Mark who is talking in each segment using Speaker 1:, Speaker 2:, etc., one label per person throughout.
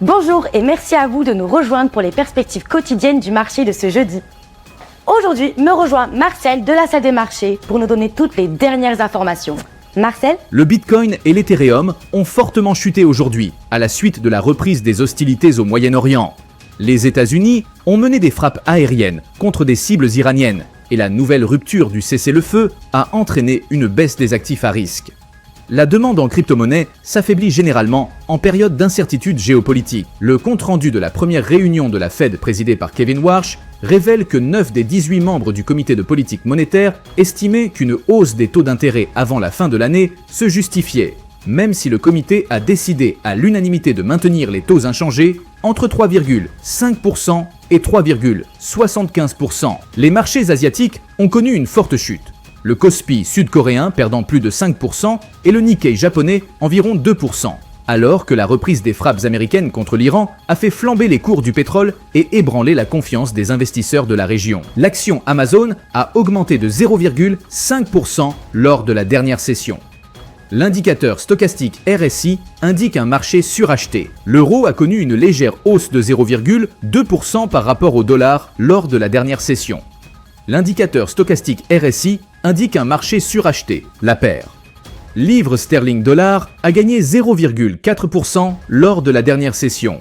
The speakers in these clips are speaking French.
Speaker 1: Bonjour et merci à vous de nous rejoindre pour les perspectives quotidiennes du marché de ce jeudi. Aujourd'hui, me rejoint Marcel de la salle des marchés pour nous donner toutes les dernières informations. Marcel?
Speaker 2: Le Bitcoin et l'Ethereum ont fortement chuté aujourd'hui, à la suite de la reprise des hostilités au Moyen-Orient. Les États-Unis ont mené des frappes aériennes contre des cibles iraniennes, et la nouvelle rupture du cessez-le-feu a entraîné une baisse des actifs à risque. La demande en crypto-monnaie s'affaiblit généralement en période d'incertitude géopolitique. Le compte-rendu de la première réunion de la Fed présidée par Kevin Warsh révèle que 9 des 18 membres du comité de politique monétaire estimaient qu'une hausse des taux d'intérêt avant la fin de l'année se justifiait, même si le comité a décidé à l'unanimité de maintenir les taux inchangés entre 3,5% et 3,75%. Les marchés asiatiques ont connu une forte chute. Le Kospi sud-coréen perdant plus de 5% et le Nikkei japonais environ 2%, alors que la reprise des frappes américaines contre l'Iran a fait flamber les cours du pétrole et ébranler la confiance des investisseurs de la région. L'action Amazon a augmenté de 0,5% lors de la dernière session. L'indicateur stochastique RSI indique un marché suracheté. L'euro a connu une légère hausse de 0,2% par rapport au dollar lors de la dernière session. L'indicateur stochastique RSI indique un marché suracheté, la paire. Livre sterling dollar a gagné 0,4% lors de la dernière session.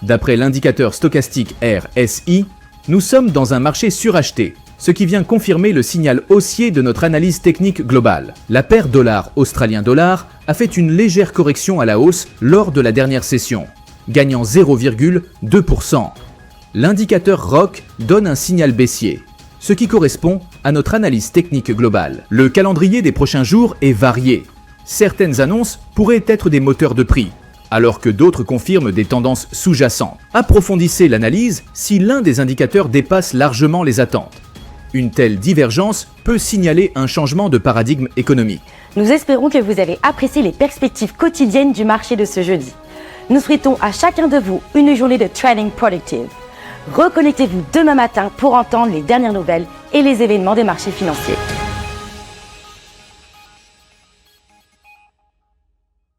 Speaker 2: D'après l'indicateur stochastique RSI, nous sommes dans un marché suracheté, ce qui vient confirmer le signal haussier de notre analyse technique globale. La paire dollar-australien dollar a fait une légère correction à la hausse lors de la dernière session, gagnant 0,2%. L'indicateur ROC donne un signal baissier, ce qui correspond à notre analyse technique globale. Le calendrier des prochains jours est varié. Certaines annonces pourraient être des moteurs de prix, alors que d'autres confirment des tendances sous-jacentes. Approfondissez l'analyse si l'un des indicateurs dépasse largement les attentes. Une telle divergence peut signaler un changement de paradigme économique.
Speaker 1: Nous espérons que vous avez apprécié les perspectives quotidiennes du marché de ce jeudi. Nous souhaitons à chacun de vous une journée de trading productive. Reconnectez-vous demain matin pour entendre les dernières nouvelles et les événements des marchés financiers.